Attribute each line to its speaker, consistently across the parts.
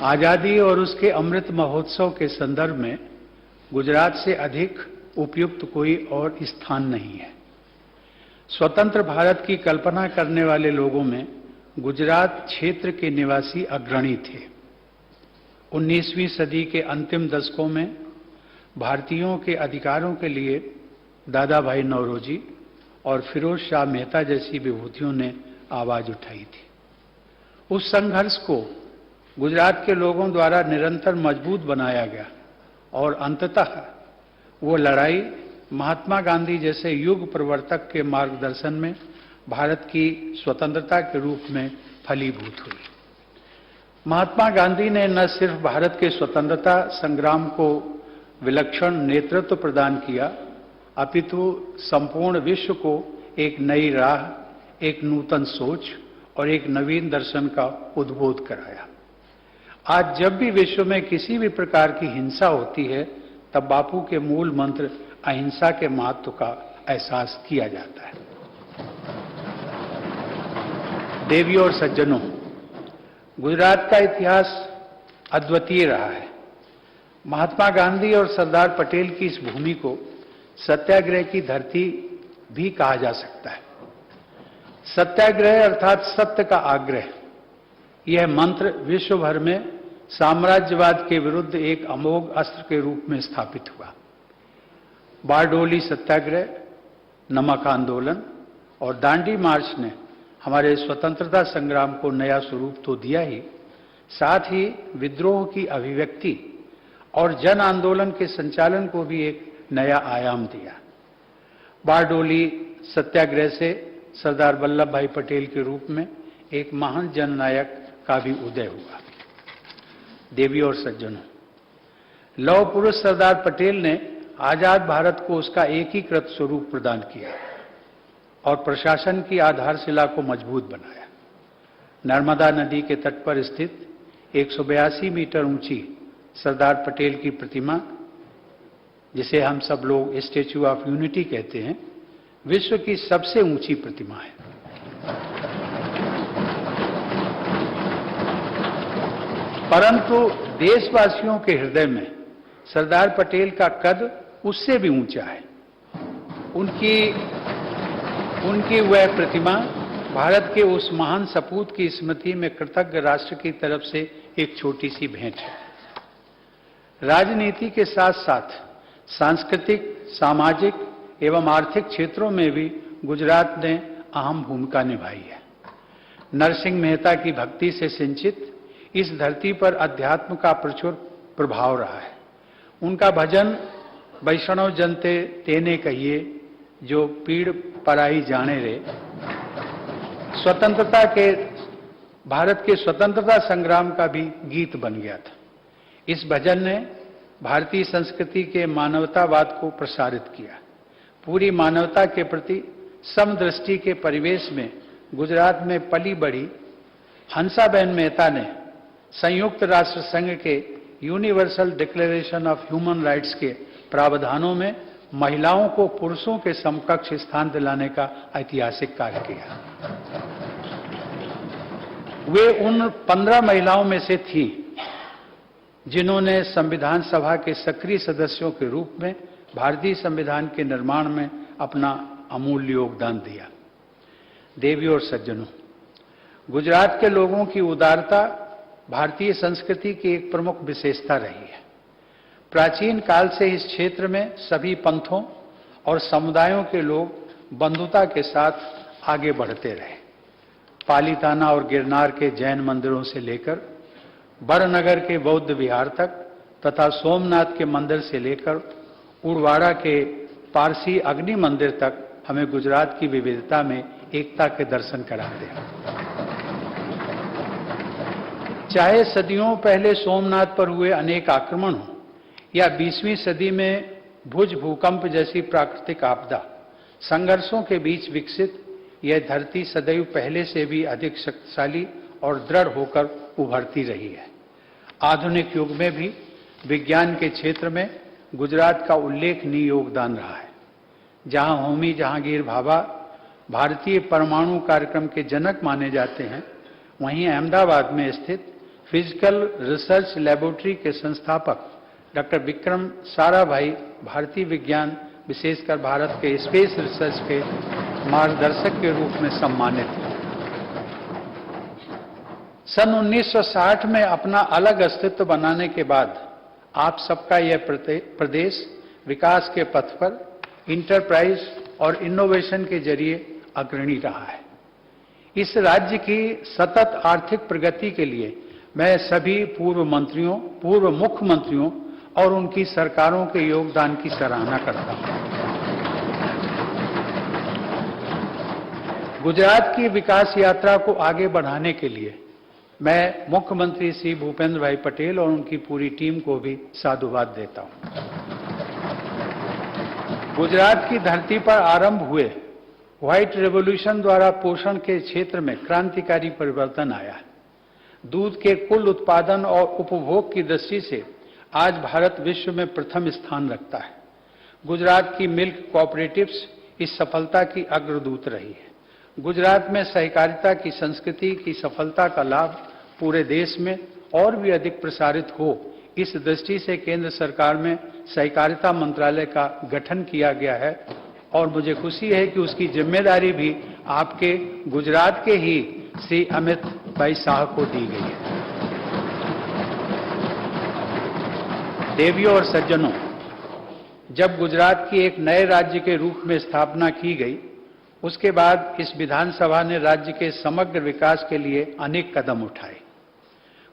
Speaker 1: आजादी और उसके अमृत महोत्सव के संदर्भ में गुजरात से अधिक उपयुक्त कोई और स्थान नहीं है। स्वतंत्र भारत की कल्पना करने वाले लोगों में गुजरात क्षेत्र के निवासी अग्रणी थे। 19वीं सदी के अंतिम दशकों में भारतीयों के अधिकारों के लिए दादा भाई नौरोजी और फिरोज शाह मेहता जैसी विभूतियों ने आवाज उठाई थी। उस संघर्ष को गुजरात के लोगों द्वारा निरंतर मजबूत बनाया गया और अंततः वो लड़ाई महात्मा गांधी जैसे युग प्रवर्तक के मार्गदर्शन में भारत की स्वतंत्रता के रूप में फलीभूत हुई। महात्मा गांधी ने न सिर्फ भारत के स्वतंत्रता संग्राम को विलक्षण नेतृत्व प्रदान किया, अपितु संपूर्ण विश्व को एक नई राह, एक नूतन सोच और एक नवीन दर्शन का उद्बोध कराया। आज जब भी विश्व में किसी भी प्रकार की हिंसा होती है, तब बापू के मूल मंत्र अहिंसा के महत्व का एहसास किया जाता है। देवियों और सज्जनों, गुजरात का इतिहास अद्वितीय रहा है। महात्मा गांधी और सरदार पटेल की इस भूमि को सत्याग्रह की धरती भी कहा जा सकता है। सत्याग्रह अर्थात सत्य का आग्रह, यह मंत्र विश्व भर में साम्राज्यवाद के विरुद्ध एक अमोघ अस्त्र के रूप में स्थापित हुआ। बारडोली सत्याग्रह, नमक आंदोलन और दांडी मार्च ने हमारे स्वतंत्रता संग्राम को नया स्वरूप तो दिया ही, साथ ही विद्रोह की अभिव्यक्ति और जन आंदोलन के संचालन को भी एक नया आयाम दिया। बारडोली सत्याग्रह से सरदार वल्लभ भाई पटेल के रूप में एक महान जननायक का भी उदय हुआ। देवियों और सज्जनों, लौह पुरुष सरदार पटेल ने आजाद भारत को उसका एकीकृत स्वरूप प्रदान किया और प्रशासन की आधारशिला को मजबूत बनाया। नर्मदा नदी के तट पर स्थित 182 मीटर ऊंची सरदार पटेल की प्रतिमा, जिसे हम सब लोग स्टैच्यू ऑफ यूनिटी कहते हैं, विश्व की सबसे ऊंची प्रतिमा है। परंतु देशवासियों के हृदय में सरदार पटेल का कद उससे भी ऊंचा है। उनकी वह प्रतिमा भारत के उस महान सपूत की स्मृति में कृतज्ञ राष्ट्र की तरफ से एक छोटी सी भेंट है। राजनीति के साथ साथ सांस्कृतिक, सामाजिक एवं आर्थिक क्षेत्रों में भी गुजरात ने अहम भूमिका निभाई है। नरसिंह मेहता की भक्ति से सिंचित इस धरती पर अध्यात्म का प्रचुर प्रभाव रहा है। उनका भजन वैष्णव जनते तेने कहिए, जो पीड़ पराई जाने रे, भारत के स्वतंत्रता संग्राम का भी गीत बन गया था। इस भजन ने भारतीय संस्कृति के मानवतावाद को प्रसारित किया। पूरी मानवता के प्रति समदृष्टि के परिवेश में गुजरात में पली बढ़ी हंसाबेन मेहता ने संयुक्त राष्ट्र संघ के universal declaration of human rights के प्रावधानों में महिलाओं को पुरुषों के समकक्ष स्थान दिलाने का ऐतिहासिक कार्य किया। वे उन 15 महिलाओं में से थी जिन्होंने संविधान सभा के सक्रिय सदस्यों के रूप में भारतीय संविधान के निर्माण में अपना अमूल्य योगदान दिया। देवियों और सज्जनों, गुजरात के लोगों की उदारता भारतीय संस्कृति की एक प्रमुख विशेषता रही है। प्राचीन काल से इस क्षेत्र में सभी पंथों और समुदायों के लोग बंधुता के साथ आगे बढ़ते रहे। पालीताना और गिरनार के जैन मंदिरों से लेकर बड़नगर के बौद्ध विहार तक तथा सोमनाथ के मंदिर से लेकर उड़वाड़ा के पारसी अग्नि मंदिर तक हमें गुजरात की विविधता में एकता के दर्शन कराते हैं। चाहे सदियों पहले सोमनाथ पर हुए अनेक आक्रमण हो या 20वीं सदी में भुज भूकंप जैसी प्राकृतिक आपदा, संघर्षों के बीच विकसित यह धरती सदैव पहले से भी अधिक शक्तिशाली और दृढ़ होकर उभरती रही है। आधुनिक युग में भी विज्ञान के क्षेत्र में गुजरात का उल्लेखनीय योगदान रहा है। जहां होमी जहांगीर भाभा भारतीय परमाणु कार्यक्रम के जनक माने जाते हैं, वहीं अहमदाबाद में स्थित फिजिकल रिसर्च लेबोरेटरी के संस्थापक डॉक्टर विक्रम साराभाई भारतीय विज्ञान, विशेषकर भारत के स्पेस रिसर्च के मार्गदर्शक के रूप में सम्मानित हैं। सन 1960 में अपना अलग अस्तित्व बनाने के बाद आप सबका यह प्रदेश विकास के पथ पर इंटरप्राइज और इनोवेशन के जरिए अग्रणी रहा है। इस राज्य की सतत आर्थिक प्रगति के लिए मैं सभी पूर्व मंत्रियों, पूर्व मुख्यमंत्रियों और उनकी सरकारों के योगदान की सराहना करता हूं। गुजरात की विकास यात्रा को आगे बढ़ाने के लिए मैं मुख्यमंत्री श्री भूपेंद्र भाई पटेल और उनकी पूरी टीम को भी साधुवाद देता हूं। गुजरात की धरती पर आरंभ हुए व्हाइट रेवोल्यूशन द्वारा पोषण के क्षेत्र में क्रांतिकारी परिवर्तन आया है। दूध के कुल उत्पादन और उपभोग की दृष्टि से आज भारत विश्व में प्रथम स्थान रखता है। गुजरात की मिल्क कोऑपरेटिव्स इस सफलता की अग्रदूत रही है। गुजरात में सहकारिता की संस्कृति की सफलता का लाभ पूरे देश में और भी अधिक प्रसारित हो, इस दृष्टि से केंद्र सरकार में सहकारिता मंत्रालय का गठन किया गया है और मुझे खुशी है कि उसकी जिम्मेदारी भी आपके गुजरात के ही श्री अमित भाई शाह को दी गई है। देवियों और सज्जनों, जब गुजरात की एक नए राज्य के रूप में स्थापना की गई, उसके बाद इस विधानसभा ने राज्य के समग्र विकास के लिए अनेक कदम उठाए।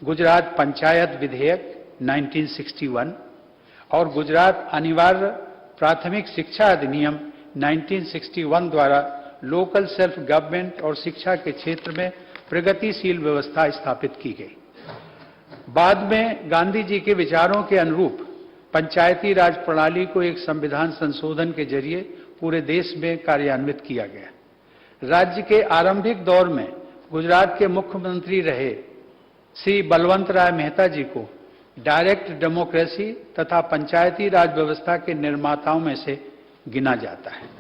Speaker 1: गुजरात पंचायत विधेयक 1961 और गुजरात अनिवार्य प्राथमिक शिक्षा अधिनियम 1961 द्वारा लोकल सेल्फ गवर्नमेंट और शिक्षा के क्षेत्र में प्रगतिशील व्यवस्था स्थापित की गई। बाद में गांधी जी के विचारों के अनुरूप पंचायती राज प्रणाली को एक संविधान संशोधन के जरिए पूरे देश में कार्यान्वित किया गया। राज्य के आरंभिक दौर में गुजरात के मुख्यमंत्री रहे श्री बलवंत राय मेहता जी को डायरेक्ट डेमोक्रेसी तथा पंचायती राज व्यवस्था के निर्माताओं में से गिना जाता है।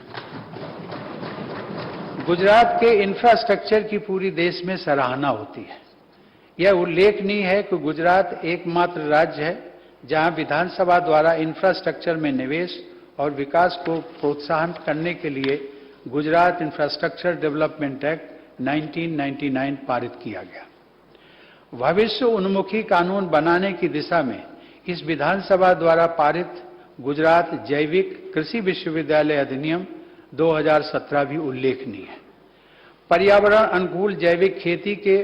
Speaker 1: गुजरात के इंफ्रास्ट्रक्चर की पूरी देश में सराहना होती है। यह उल्लेखनीय है कि गुजरात एकमात्र राज्य है जहां विधानसभा द्वारा इंफ्रास्ट्रक्चर में निवेश और विकास को प्रोत्साहन करने के लिए गुजरात इंफ्रास्ट्रक्चर डेवलपमेंट एक्ट 1999 पारित किया गया। भविष्य उन्मुखी कानून बनाने की दिशा में इस विधानसभा द्वारा पारित गुजरात जैविक कृषि विश्वविद्यालय अधिनियम 2017 भी उल्लेखनीय है। पर्यावरण अनुकूल जैविक खेती के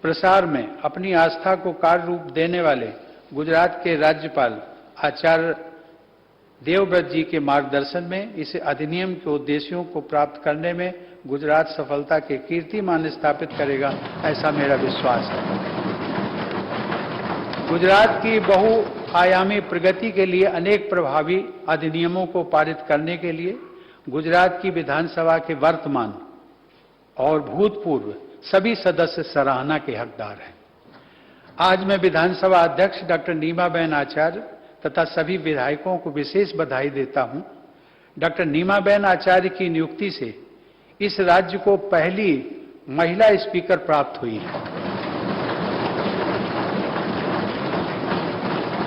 Speaker 1: प्रसार में अपनी आस्था को कार्य रूप देने वाले गुजरात के राज्यपाल आचार्य देवव्रत जी के मार्गदर्शन में इस अधिनियम के उद्देश्यों को प्राप्त करने में गुजरात सफलता के कीर्तिमान स्थापित करेगा, ऐसा मेरा विश्वास है। गुजरात की बहुआयामी प्रगति के लिए अनेक प्रभावी अधिनियमों को पारित करने के लिए गुजरात की विधानसभा के वर्तमान और भूतपूर्व सभी सदस्य सराहना के हकदार हैं। आज मैं विधानसभा अध्यक्ष डॉक्टर नीमाबेन आचार्य तथा सभी विधायकों को विशेष बधाई देता हूं। डॉक्टर नीमाबेन आचार्य की नियुक्ति से इस राज्य को पहली महिला स्पीकर प्राप्त हुई है।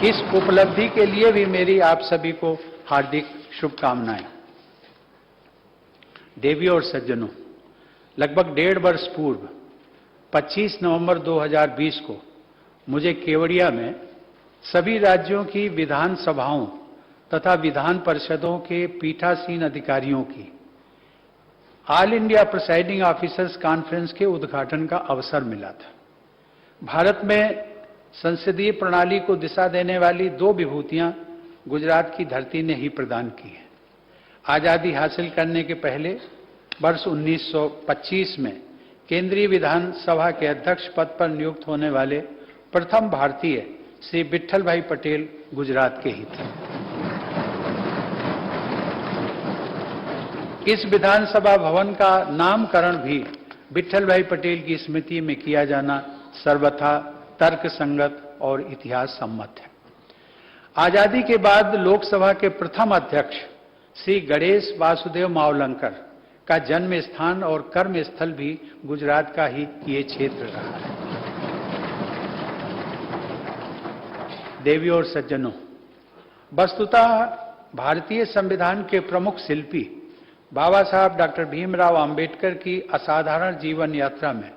Speaker 1: इस उपलब्धि के लिए भी मेरी आप सभी को हार्दिक शुभकामनाएं। देवियों और सज्जनों, लगभग 1.5 वर्ष पूर्व 25 नवंबर 2020 को मुझे केवड़िया में सभी राज्यों की विधानसभाओं तथा विधान परिषदों के पीठासीन अधिकारियों की all India presiding officers conference के उद्घाटन का अवसर मिला था। भारत में संसदीय प्रणाली को दिशा देने वाली 2 विभूतियां गुजरात की धरती ने ही प्रदान की है। आजादी हासिल करने के पहले वर्ष 1925 में केंद्रीय विधानसभा के अध्यक्ष पद पर नियुक्त होने वाले प्रथम भारतीय श्री विट्ठल भाई पटेल गुजरात के ही थे। इस विधानसभा भवन का नामकरण भी विट्ठल भाई पटेल की स्मृति में किया जाना सर्वथा तर्कसंगत और इतिहास सम्मत है। आजादी के बाद लोकसभा के प्रथम अध्यक्ष श्री गणेश वासुदेव मावलंकर का जन्म स्थान और कर्म स्थल भी गुजरात का ही ये क्षेत्र रहा है। देवियों और सज्जनों, वस्तुतः भारतीय संविधान के प्रमुख शिल्पी बाबा साहब डॉक्टर भीमराव अंबेडकर की असाधारण जीवन यात्रा में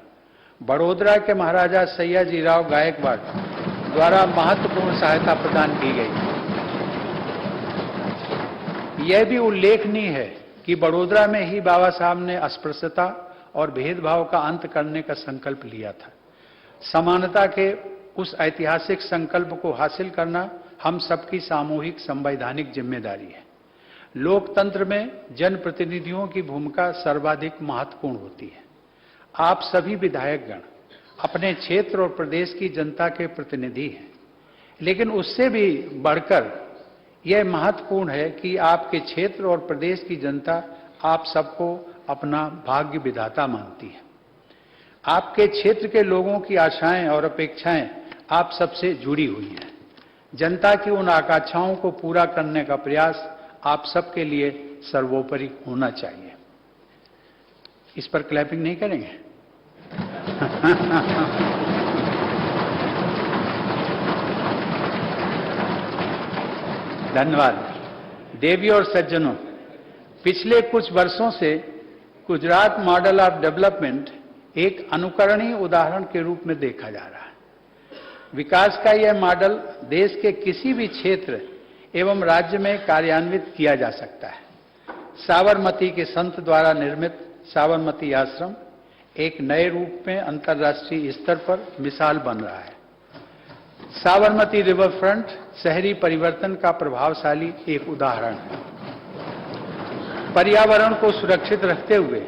Speaker 1: बड़ौदा के महाराजा सयाजीराव गायकवाड़ द्वारा महत्वपूर्ण सहायता प्रदान की गई। यह भी उल्लेखनीय है कि बड़ौदा में ही बाबा साहब ने अस्पृश्यता और भेदभाव का अंत करने का संकल्प लिया था। समानता के उस ऐतिहासिक संकल्प को हासिल करना हम सबकी सामूहिक संवैधानिक जिम्मेदारी है। लोकतंत्र में जनप्रतिनिधियों की भूमिका सर्वाधिक महत्वपूर्ण होती है। आप सभी विधायकगण अपने क्षेत्र और प्रदेश की जनता के प्रतिनिधि हैं, लेकिन उससे भी बढ़कर यह महत्वपूर्ण है कि आपके क्षेत्र और प्रदेश की जनता आप सबको अपना भाग्य विधाता मानती है। आपके क्षेत्र के लोगों की आशाएं और अपेक्षाएं आप सबसे जुड़ी हुई हैं। जनता की उन आकांक्षाओं को पूरा करने का प्रयास आप सबके लिए सर्वोपरि होना चाहिए। इस पर क्लैपिंग नहीं करेंगे? धन्यवाद। देवियों और सज्जनों, पिछले कुछ वर्षों से गुजरात मॉडल ऑफ डेवलपमेंट एक अनुकरणीय उदाहरण के रूप में देखा जा रहा है। विकास का यह मॉडल देश के किसी भी क्षेत्र एवं राज्य में कार्यान्वित किया जा सकता है। साबरमती के संत द्वारा निर्मित साबरमती आश्रम एक नए रूप में अंतर्राष्ट्रीय स्तर पर मिसाल बन रहा है। साबरमती रिवर फ्रंट शहरी परिवर्तन का प्रभावशाली एक उदाहरण है। पर्यावरण को सुरक्षित रखते हुए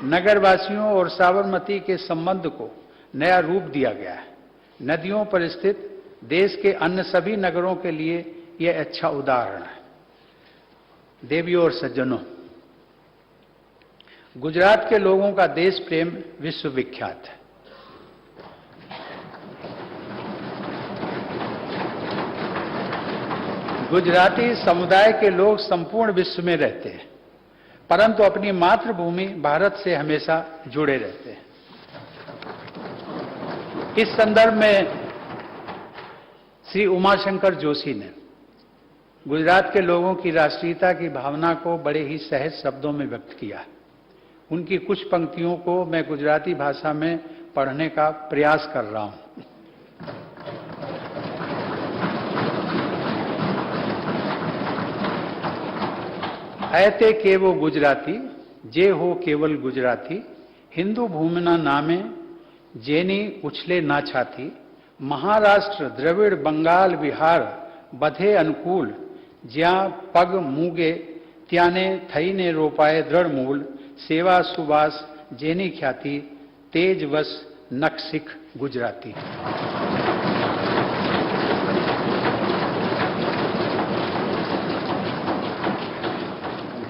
Speaker 1: नगरवासियों और साबरमती के संबंध को नया रूप दिया गया है। नदियों पर स्थित देश के अन्य सभी नगरों के लिए यह अच्छा उदाहरण है। देवियों और सज्जनों, गुजरात के लोगों का देश प्रेम विश्वविख्यात है। गुजराती समुदाय के लोग संपूर्ण विश्व में रहते हैं, परंतु अपनी मातृभूमि भारत से हमेशा जुड़े रहते हैं। इस संदर्भ में श्री उमाशंकर जोशी ने गुजरात के लोगों की राष्ट्रीयता की भावना को बड़े ही सहज शब्दों में व्यक्त किया। उनकी कुछ पंक्तियों को मैं गुजराती भाषा में पढ़ने का प्रयास कर रहा हूं। ऐते केवो गुजराती जे हो केवल गुजराती, हिंदू भूमिना नामे जेनी उछले ना छाती, महाराष्ट्र द्रविड़ बंगाल बिहार बधे अनुकूल, ज्या पग मूगे त्याने थईने रोपाए दृढ़ मूल, सेवा सुबास जेनी ख्याति, तेज वश नक्सिक गुजराती।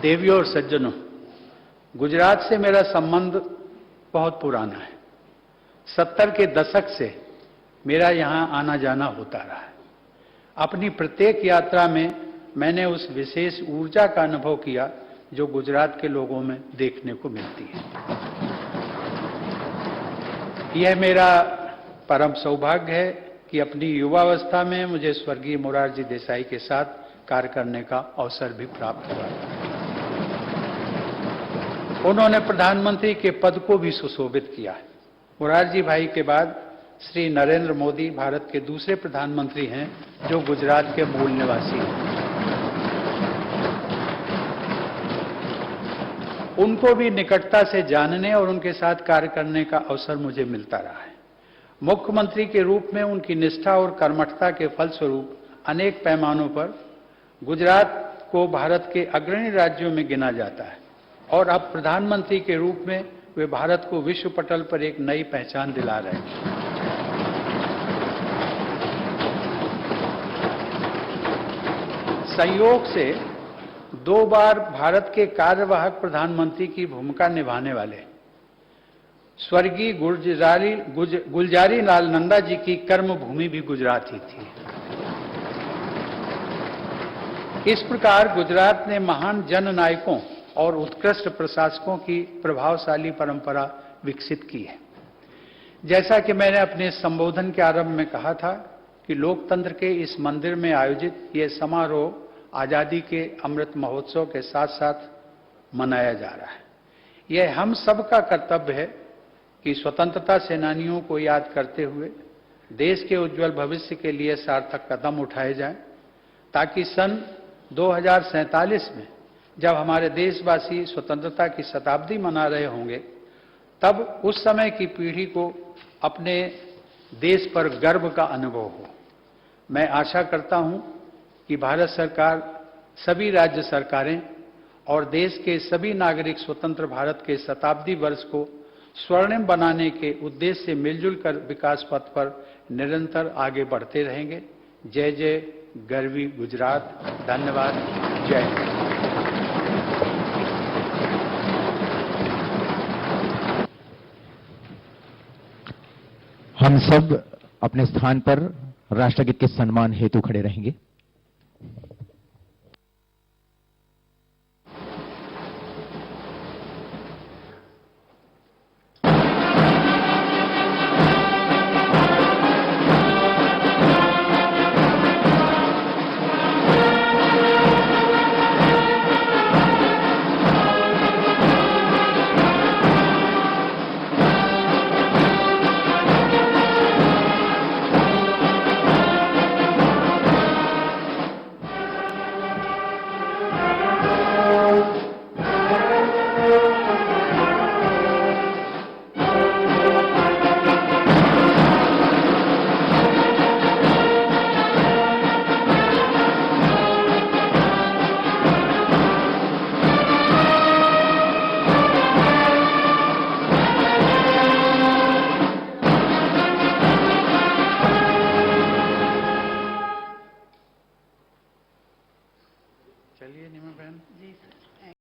Speaker 1: देवियों और सज्जनों, गुजरात से मेरा संबंध बहुत पुराना है। 70 के दशक से मेरा यहां आना जाना होता रहा है। अपनी प्रत्येक यात्रा में मैंने उस विशेष ऊर्जा का अनुभव किया जो गुजरात के लोगों में देखने को मिलती है। यह मेरा परम सौभाग्य है कि अपनी युवावस्था में मुझे स्वर्गीय मोरारजी देसाई के साथ कार्य करने का अवसर भी प्राप्त हुआ। उन्होंने प्रधानमंत्री के पद को भी सुशोभित किया। मोरारजी भाई के बाद श्री नरेंद्र मोदी भारत के दूसरे प्रधानमंत्री हैं जो गुजरात के मूल निवासी हैं। उनको भी निकटता से जानने और उनके साथ कार्य करने का अवसर मुझे मिलता रहा है। मुख्यमंत्री के रूप में उनकी निष्ठा और कर्मठता के फलस्वरूप अनेक पैमानों पर गुजरात को भारत के अग्रणी राज्यों में गिना जाता है और अब प्रधानमंत्री के रूप में वे भारत को विश्व पटल पर एक नई पहचान दिला रहे हैं। संयोग से 2 बार भारत के कार्यवाहक प्रधानमंत्री की भूमिका निभाने वाले स्वर्गीय गुलजारी लाल नंदा जी की कर्मभूमि भी गुजरात ही थी। इस प्रकार गुजरात ने महान जननायकों और उत्कृष्ट प्रशासकों की प्रभावशाली परंपरा विकसित की है। जैसा कि मैंने अपने संबोधन के आरंभ में कहा था कि लोकतंत्र के इस मंदिर में आयोजित ये समारोह आजादी के अमृत महोत्सव के साथ साथ मनाया जा रहा है। यह हम सबका कर्तव्य है कि स्वतंत्रता सेनानियों को याद करते हुए देश के उज्जवल भविष्य के लिए सार्थक कदम उठाए जाएं, ताकि सन 2047 में जब हमारे देशवासी स्वतंत्रता की शताब्दी मना रहे होंगे, तब उस समय की पीढ़ी को अपने देश पर गर्व का अनुभव हो। मैं आशा करता हूं कि भारत सरकार, सभी राज्य सरकारें और देश के सभी नागरिक स्वतंत्र भारत के शताब्दी वर्ष को स्वर्णिम बनाने के उद्देश्य से मिलजुल कर विकास पथ पर निरंतर आगे बढ़ते रहेंगे। जय जय गरवी गुजरात। धन्यवाद। जय हिंद।
Speaker 2: हम सब अपने स्थान पर राष्ट्रगीत के सम्मान हेतु खड़े रहेंगे।
Speaker 1: चलिए नीमा बहन। जी सर।